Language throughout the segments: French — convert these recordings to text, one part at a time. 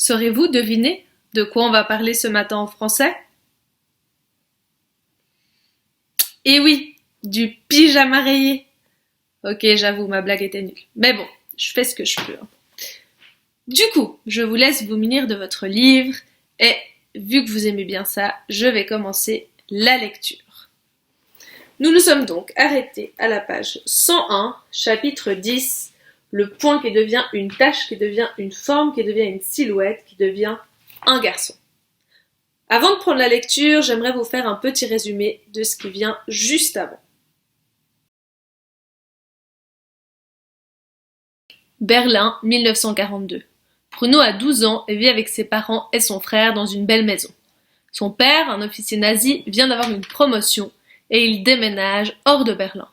Saurez-vous deviner de quoi on va parler ce matin en français? Eh oui, du pyjama rayé. Ok, j'avoue, ma blague était nulle. Mais bon, je fais ce que je peux, hein. Du coup, je vous laisse vous munir de votre livre et, vu que vous aimez bien ça, je vais commencer la lecture. Nous nous sommes donc arrêtés à la page 101, chapitre 10, le point qui devient une tache, qui devient une forme, qui devient une silhouette, qui devient un garçon. Avant de prendre la lecture, j'aimerais vous faire un petit résumé de ce qui vient juste avant. Berlin, 1942. Bruno a 12 ans et vit avec ses parents et son frère dans une belle maison. Son père, un officier nazi, vient d'avoir une promotion et il déménage hors de Berlin.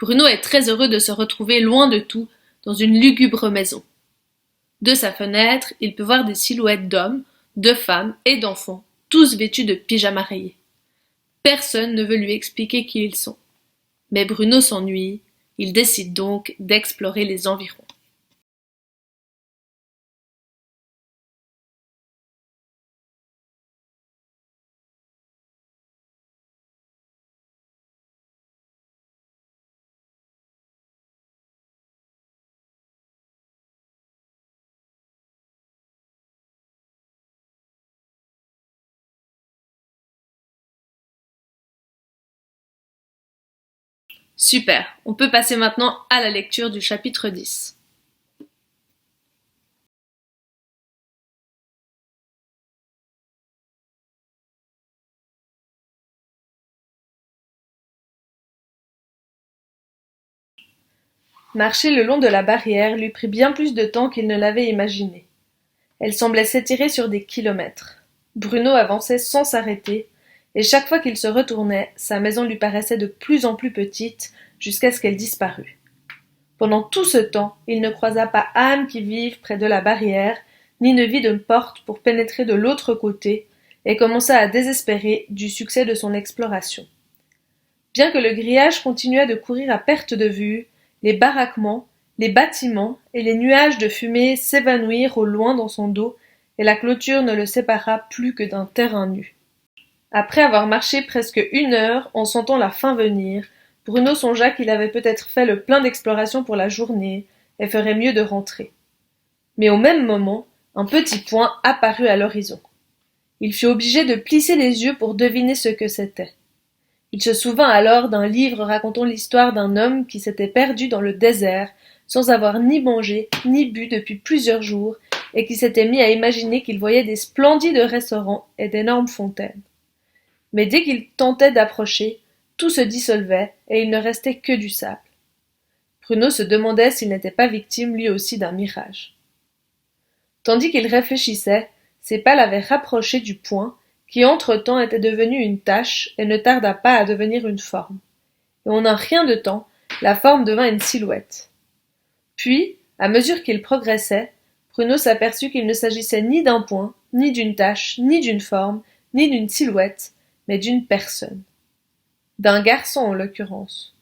Bruno est très heureux de se retrouver loin de tout, dans une lugubre maison. De sa fenêtre, il peut voir des silhouettes d'hommes, de femmes et d'enfants, tous vêtus de pyjamas rayés. Personne ne veut lui expliquer qui ils sont. Mais Bruno s'ennuie, il décide donc d'explorer les environs. Super, on peut passer maintenant à la lecture du chapitre 10. Marcher le long de la barrière lui prit bien plus de temps qu'il ne l'avait imaginé. Elle semblait s'étirer sur des kilomètres. Bruno avançait sans s'arrêter, et chaque fois qu'il se retournait, sa maison lui paraissait de plus en plus petite, jusqu'à ce qu'elle disparût. Pendant tout ce temps, il ne croisa pas âme qui vive près de la barrière, ni ne vit de porte pour pénétrer de l'autre côté, et commença à désespérer du succès de son exploration. Bien que le grillage continuât de courir à perte de vue, les baraquements, les bâtiments et les nuages de fumée s'évanouirent au loin dans son dos, et la clôture ne le sépara plus que d'un terrain nu. Après avoir marché presque 1 heure en sentant la faim venir, Bruno songea qu'il avait peut-être fait le plein d'exploration pour la journée et ferait mieux de rentrer. Mais au même moment, un petit point apparut à l'horizon. Il fut obligé de plisser les yeux pour deviner ce que c'était. Il se souvint alors d'un livre racontant l'histoire d'un homme qui s'était perdu dans le désert, sans avoir ni mangé ni bu depuis plusieurs jours, et qui s'était mis à imaginer qu'il voyait des splendides restaurants et d'énormes fontaines. Mais dès qu'il tentait d'approcher, tout se dissolvait, et il ne restait que du sable. Bruno se demandait s'il n'était pas victime lui aussi d'un mirage. Tandis qu'il réfléchissait, ses pas l'avaient rapproché du point, qui entre-temps était devenu une tache et ne tarda pas à devenir une forme. Et en un rien de temps, la forme devint une silhouette. Puis, à mesure qu'il progressait, Bruno s'aperçut qu'il ne s'agissait ni d'un point, ni d'une tache, ni d'une forme, ni d'une silhouette, mais d'une personne. D'un garçon en l'occurrence.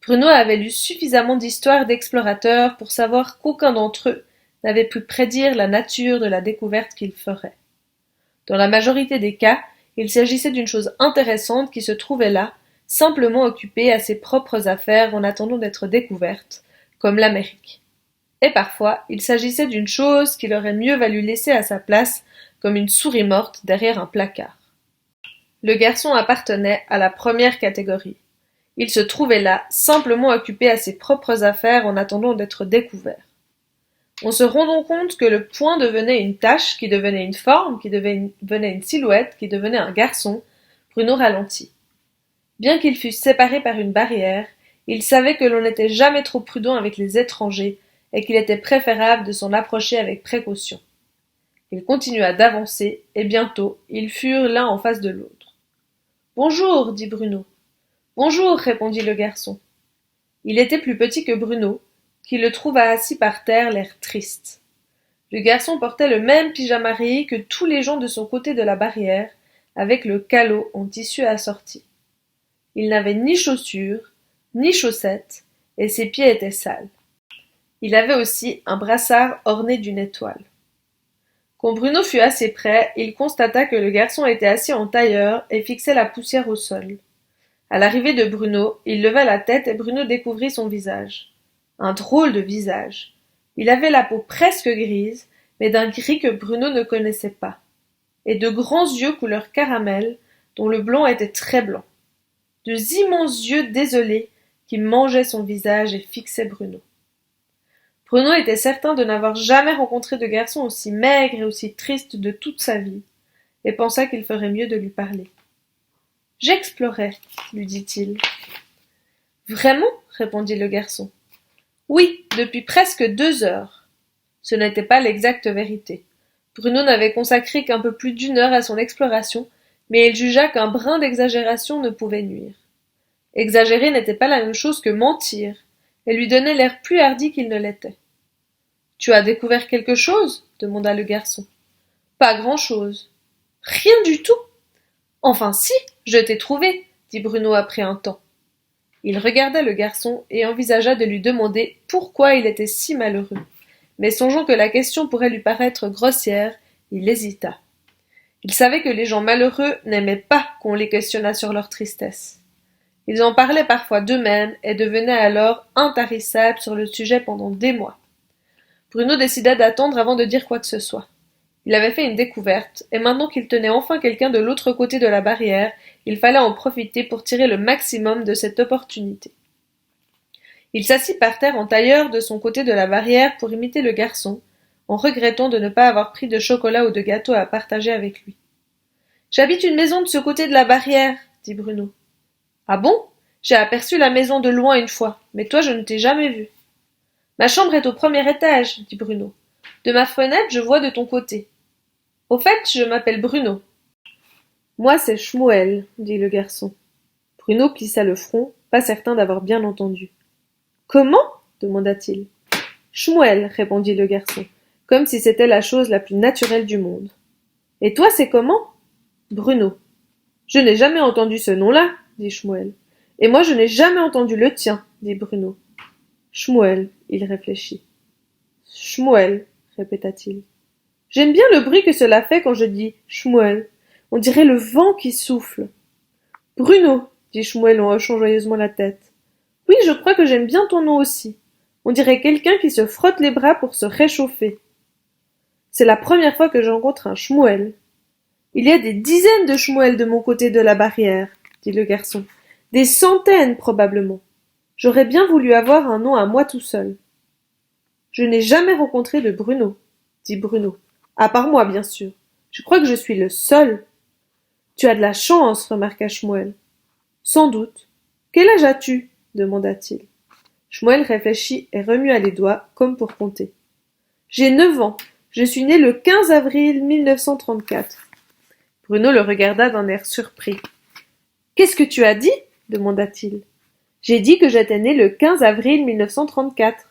Bruno avait lu suffisamment d'histoires d'explorateurs pour savoir qu'aucun d'entre eux n'avait pu prédire la nature de la découverte qu'il ferait. Dans la majorité des cas, il s'agissait d'une chose intéressante qui se trouvait là, simplement occupée à ses propres affaires en attendant d'être découverte, comme l'Amérique. Et parfois, il s'agissait d'une chose qu'il aurait mieux valu laisser à sa place, comme une souris morte derrière un placard. Le garçon appartenait à la première catégorie. Il se trouvait là, simplement occupé à ses propres affaires en attendant d'être découvert. On se rend donc compte que le point devenait une tache, qui devenait une forme, qui devenait une silhouette, qui devenait un garçon. Bruno ralentit. Bien qu'ils fussent séparés par une barrière, il savait que l'on n'était jamais trop prudent avec les étrangers et qu'il était préférable de s'en approcher avec précaution. Il continua d'avancer, et bientôt ils furent l'un en face de l'autre. Bonjour, dit Bruno. Bonjour, répondit le garçon. Il était plus petit que Bruno, qui le trouva assis par terre, l'air triste. Le garçon portait le même pyjama rayé que tous les gens de son côté de la barrière, avec le calot en tissu assorti. Il n'avait ni chaussures, ni chaussettes, et ses pieds étaient sales. Il avait aussi un brassard orné d'une étoile. Quand Bruno fut assez près, il constata que le garçon était assis en tailleur et fixait la poussière au sol. À l'arrivée de Bruno, il leva la tête et Bruno découvrit son visage. Un drôle de visage. Il avait la peau presque grise, mais d'un gris que Bruno ne connaissait pas, et de grands yeux couleur caramel, dont le blanc était très blanc. Deux immenses yeux désolés qui mangeaient son visage et fixaient Bruno. Bruno était certain de n'avoir jamais rencontré de garçon aussi maigre et aussi triste de toute sa vie, et pensa qu'il ferait mieux de lui parler. « J'explorais, lui dit-il. « Vraiment ? Répondit le garçon. « Oui, depuis presque 2 heures. » Ce n'était pas l'exacte vérité. Bruno n'avait consacré qu'un peu plus d'1 heure à son exploration, mais il jugea qu'un brin d'exagération ne pouvait nuire. Exagérer n'était pas la même chose que mentir, et lui donnait l'air plus hardi qu'il ne l'était. « Tu as découvert quelque chose ? Demanda le garçon. « Pas grand-chose. »« Rien du tout ? » ?»« Enfin si, je t'ai trouvé, dit Bruno après un temps. Il regarda le garçon et envisagea de lui demander pourquoi il était si malheureux. Mais songeant que la question pourrait lui paraître grossière, il hésita. Il savait que les gens malheureux n'aimaient pas qu'on les questionnât sur leur tristesse. Ils en parlaient parfois d'eux-mêmes et devenaient alors intarissables sur le sujet pendant des mois. Bruno décida d'attendre avant de dire quoi que ce soit. Il avait fait une découverte, et maintenant qu'il tenait enfin quelqu'un de l'autre côté de la barrière, il fallait en profiter pour tirer le maximum de cette opportunité. Il s'assit par terre en tailleur de son côté de la barrière pour imiter le garçon, en regrettant de ne pas avoir pris de chocolat ou de gâteau à partager avec lui. « J'habite une maison de ce côté de la barrière, dit Bruno. « Ah bon ? J'ai aperçu la maison de loin une fois, mais toi je ne t'ai jamais vu. »« Ma chambre est au 1er étage, dit Bruno. De ma fenêtre je vois de ton côté. Au fait, je m'appelle Bruno. »« Moi c'est Shmuel, dit le garçon. Bruno plissa le front, pas certain d'avoir bien entendu. « Comment ? demanda-t-il. « Shmuel, répondit le garçon, comme si c'était la chose la plus naturelle du monde. Et toi c'est comment ? Bruno. Je n'ai jamais entendu ce nom-là, dit Shmuel. Et moi je n'ai jamais entendu le tien, dit Bruno. Shmuel, il réfléchit. Shmuel, répéta-t-il. J'aime bien le bruit que cela fait quand je dis Shmuel. On dirait le vent qui souffle. Bruno, dit Shmuel en hochant joyeusement la tête. Oui, je crois que j'aime bien ton nom aussi. On dirait quelqu'un qui se frotte les bras pour se réchauffer. C'est la première fois que je rencontre un Shmuel. Il y a des dizaines de Shmuel de mon côté de la barrière, dit le garçon. Des centaines, probablement. J'aurais bien voulu avoir un nom à moi tout seul. Je n'ai jamais rencontré de Bruno, dit Bruno. À part moi, bien sûr. Je crois que je suis le seul. Tu as de la chance, remarqua Shmuel. Sans doute. Quel âge as-tu ? demanda-t-il. Shmuel réfléchit et remua les doigts, comme pour compter. J'ai 9 ans. Je suis né le 15 avril 1934. Bruno le regarda d'un air surpris. Qu'est-ce que tu as dit ? demanda-t-il. J'ai dit que j'étais né le 15 avril 1934.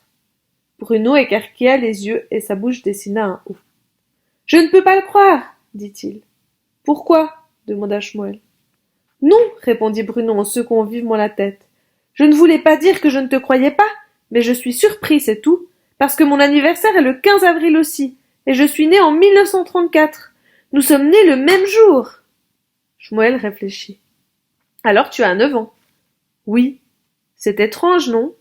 Bruno écarquilla les yeux et sa bouche dessina un O. Je ne peux pas le croire, dit-il. Pourquoi ? demanda Shmuel. Non, répondit Bruno en secouant vivement la tête. Je ne voulais pas dire que je ne te croyais pas, mais je suis surpris, c'est tout, parce que mon anniversaire est le 15 avril aussi, et je suis né en 1934. Nous sommes nés le même jour. Shmuel réfléchit. Alors tu as 9 ans. Oui. C'est étrange, non ?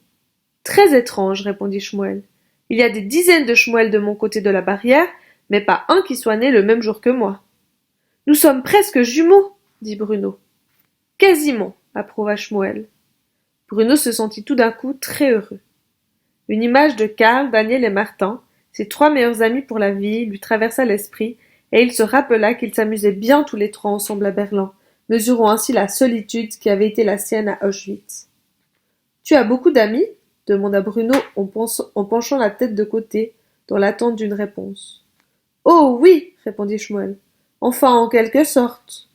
Très étrange, répondit Shmuel. Il y a des dizaines de Shmuel de mon côté de la barrière, mais pas un qui soit né le même jour que moi. Nous sommes presque jumeaux, dit Bruno. Quasiment, approuva Shmuel. Bruno se sentit tout d'un coup très heureux. Une image de Karl, Daniel et Martin, ses 3 meilleurs amis pour la vie, lui traversa l'esprit, et il se rappela qu'ils s'amusaient bien tous les 3 ensemble à Berlin, mesurant ainsi la solitude qui avait été la sienne à Auschwitz. Tu as beaucoup d'amis ? demanda Bruno en penchant la tête de côté, dans l'attente d'une réponse. Oh oui, répondit Shmuel. Enfin, en quelque sorte.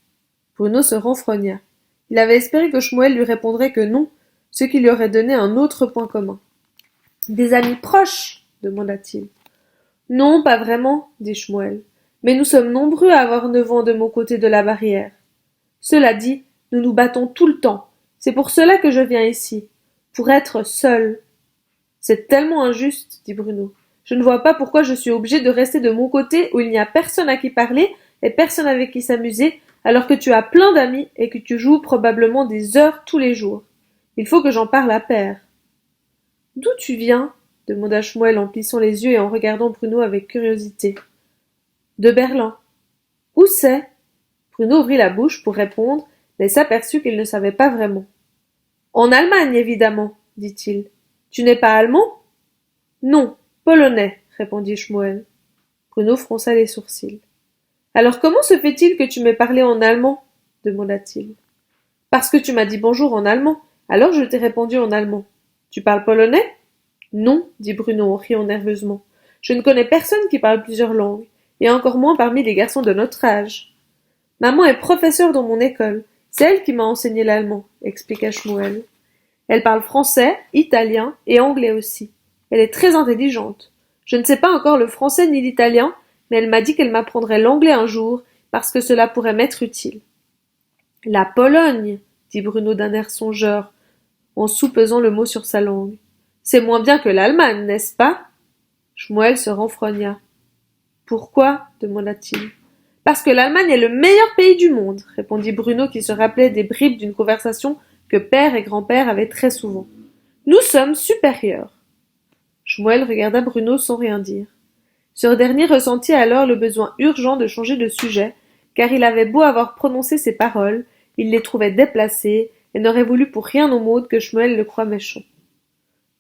Bruno se renfrogna. Il avait espéré que Shmuel lui répondrait que non, ce qui lui aurait donné un autre point commun. Des amis proches ? demanda-t-il. Non, pas vraiment, dit Shmuel. Mais nous sommes nombreux à avoir 9 ans de mon côté de la barrière. Cela dit, nous nous battons tout le temps. C'est pour cela que je viens ici. Pour être seul. C'est tellement injuste, dit Bruno. Je ne vois pas pourquoi je suis obligé de rester de mon côté où il n'y a personne à qui parler et personne avec qui s'amuser, alors que tu as plein d'amis et que tu joues probablement des heures tous les jours. Il faut que j'en parle à Père. D'où tu viens? Demanda Shmuel en plissant les yeux et en regardant Bruno avec curiosité. De Berlin. Où c'est? Bruno ouvrit la bouche pour répondre, mais s'aperçut qu'il ne savait pas vraiment. En Allemagne, évidemment, dit-il. Tu n'es pas allemand? Non, polonais, répondit Shmuel. Bruno fronça les sourcils. Alors comment se fait-il que tu m'aies parlé en allemand? Demanda-t-il. Parce que tu m'as dit bonjour en allemand, alors je t'ai répondu en allemand. Tu parles polonais? Non, dit Bruno en riant nerveusement. Je ne connais personne qui parle plusieurs langues, et encore moins parmi les garçons de notre âge. Maman est professeure dans mon école. C'est elle qui m'a enseigné l'allemand, expliqua Shmuel. Elle parle français, italien et anglais aussi. Elle est très intelligente. Je ne sais pas encore le français ni l'italien, mais elle m'a dit qu'elle m'apprendrait l'anglais un jour, parce que cela pourrait m'être utile. La Pologne, dit Bruno d'un air songeur, en soupesant le mot sur sa langue. C'est moins bien que l'Allemagne, n'est-ce pas? Shmuel se renfrogna. Pourquoi? demanda-t-il. Parce que l'Allemagne est le meilleur pays du monde, répondit Bruno qui se rappelait des bribes d'une conversation que père et grand-père avaient très souvent. Nous sommes supérieurs. Shmuel regarda Bruno sans rien dire. Ce dernier ressentit alors le besoin urgent de changer de sujet, car il avait beau avoir prononcé ces paroles, il les trouvait déplacées et n'aurait voulu pour rien au monde que Shmuel le croie méchant.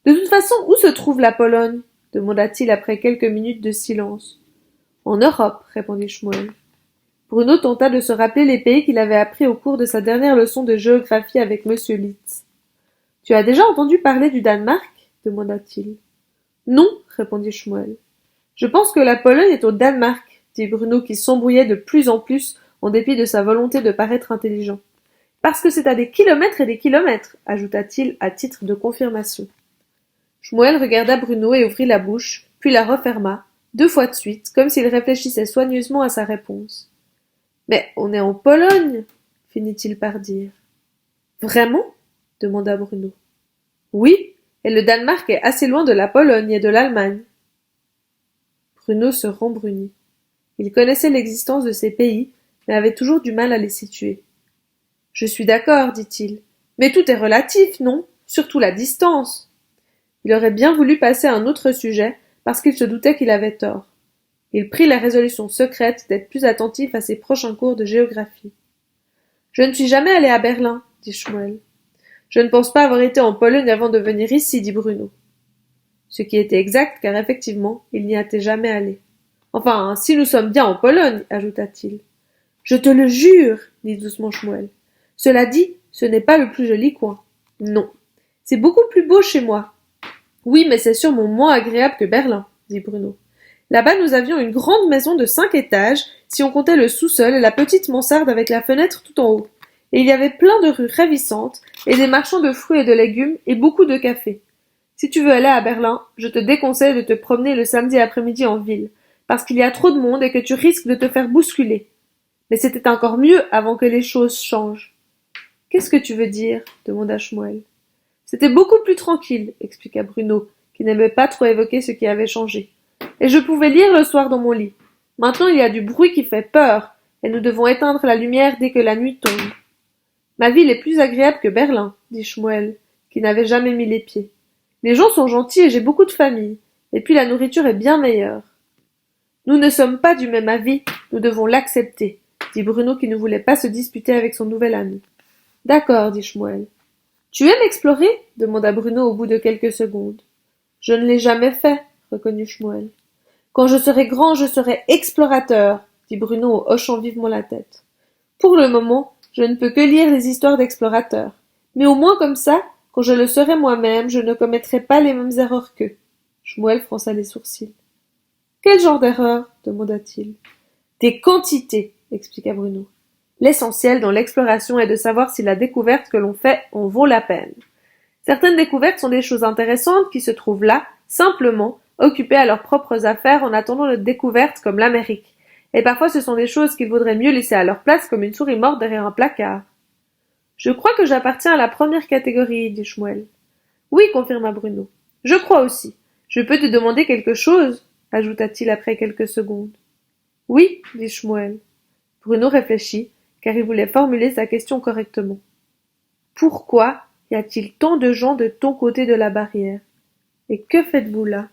De toute façon, où se trouve la Pologne? Demanda-t-il après quelques minutes de silence. En Europe, répondit Shmuel. Bruno tenta de se rappeler les pays qu'il avait appris au cours de sa dernière leçon de géographie avec monsieur Litz. Tu as déjà entendu parler du Danemark? Demanda-t-il. Non, répondit Shmuel. Je pense que la Pologne est au Danemark, dit Bruno qui s'embrouillait de plus en plus en dépit de sa volonté de paraître intelligent. Parce que c'est à des kilomètres et des kilomètres, ajouta-t-il à titre de confirmation. Shmuel regarda Bruno et ouvrit la bouche, puis la referma, 2 fois de suite, comme s'il réfléchissait soigneusement à sa réponse. Mais on est en Pologne, finit-il par dire. Vraiment? demanda Bruno. Oui, et le Danemark est assez loin de la Pologne et de l'Allemagne. Bruno se rembrunit. Il connaissait l'existence de ces pays, mais avait toujours du mal à les situer. Je suis d'accord, dit-il. Mais tout est relatif, non? Surtout la distance. Il aurait bien voulu passer à un autre sujet, parce qu'il se doutait qu'il avait tort. Il prit la résolution secrète d'être plus attentif à ses prochains cours de géographie. Je ne suis jamais allé à Berlin, dit Shmuel. Je ne pense pas avoir été en Pologne avant de venir ici, dit Bruno. Ce qui était exact, car effectivement, il n'y était jamais allé. Enfin, si nous sommes bien en Pologne, ajouta-t-il. Je te le jure, dit doucement Shmuel. Cela dit, ce n'est pas le plus joli coin. Non. C'est beaucoup plus beau chez moi. Oui, mais c'est sûrement moins agréable que Berlin, dit Bruno. Là-bas, nous avions une grande maison de 5 étages, si on comptait le sous-sol et la petite mansarde avec la fenêtre tout en haut. Et il y avait plein de rues ravissantes, et des marchands de fruits et de légumes, et beaucoup de cafés. Si tu veux aller à Berlin, je te déconseille de te promener le samedi après-midi en ville, parce qu'il y a trop de monde et que tu risques de te faire bousculer. Mais c'était encore mieux avant que les choses changent. Qu'est-ce que tu veux dire? Demanda Shmuel. C'était beaucoup plus tranquille, expliqua Bruno, qui n'aimait pas trop évoquer ce qui avait changé. Et je pouvais lire le soir dans mon lit. Maintenant il y a du bruit qui fait peur, et nous devons éteindre la lumière dès que la nuit tombe. Ma ville est plus agréable que Berlin, dit Shmuel, qui n'avait jamais mis les pieds. Les gens sont gentils et j'ai beaucoup de famille, et puis la nourriture est bien meilleure. Nous ne sommes pas du même avis, nous devons l'accepter, dit Bruno qui ne voulait pas se disputer avec son nouvel ami. D'accord, dit Shmuel. Tu aimes explorer? Demanda Bruno au bout de quelques secondes. Je ne l'ai jamais fait, reconnut Shmuel. Quand je serai grand, je serai explorateur, dit Bruno en hochant vivement la tête. Pour le moment, je ne peux que lire les histoires d'explorateurs. Mais au moins comme ça, quand je le serai moi-même, je ne commettrai pas les mêmes erreurs qu'eux. Shmuel fronça les sourcils. Quel genre d'erreur? demanda-t-il. Des quantités, expliqua Bruno. L'essentiel dans l'exploration est de savoir si la découverte que l'on fait en vaut la peine. Certaines découvertes sont des choses intéressantes qui se trouvent là, simplement, occupées à leurs propres affaires en attendant notre découverte comme l'Amérique. Et parfois ce sont des choses qu'il vaudrait mieux laisser à leur place comme une souris morte derrière un placard. Je crois que j'appartiens à la première catégorie, dit Shmuel. Oui, confirma Bruno. Je crois aussi. Je peux te demander quelque chose? Ajouta-t-il après quelques secondes. Oui, dit Shmuel. Bruno réfléchit, car il voulait formuler sa question correctement. Pourquoi y a-t-il tant de gens de ton côté de la barrière? Et que faites-vous là?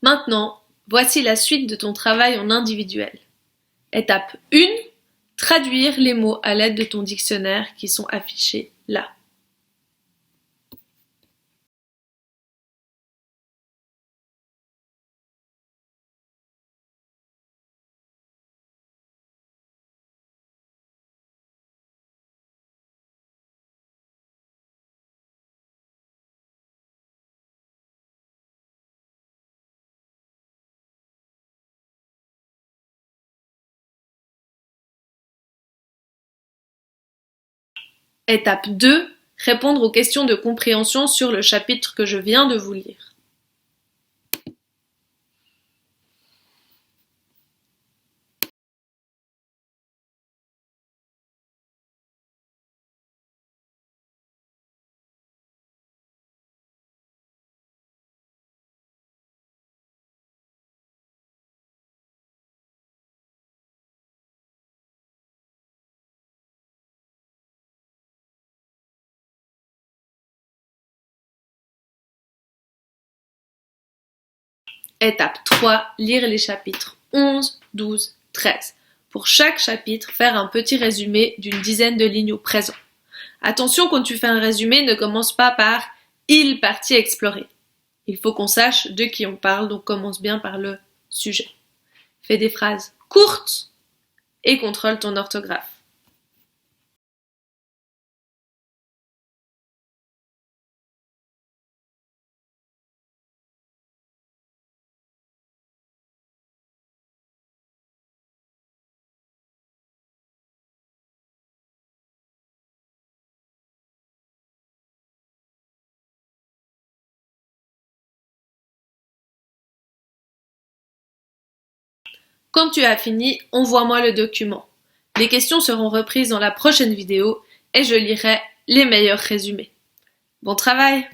Maintenant, voici la suite de ton travail en individuel. Étape 1. Traduire les mots à l'aide de ton dictionnaire qui sont affichés là. Étape 2. Répondre aux questions de compréhension sur le chapitre que je viens de vous lire. Étape 3. Lire les chapitres 11, 12, 13. Pour chaque chapitre, faire un petit résumé d'une dizaine de lignes au présent. Attention, quand tu fais un résumé, ne commence pas par « il partit explorer ». Il faut qu'on sache de qui on parle, donc commence bien par le sujet. Fais des phrases courtes et contrôle ton orthographe. Quand tu as fini, envoie-moi le document. Les questions seront reprises dans la prochaine vidéo et je lirai les meilleurs résumés. Bon travail!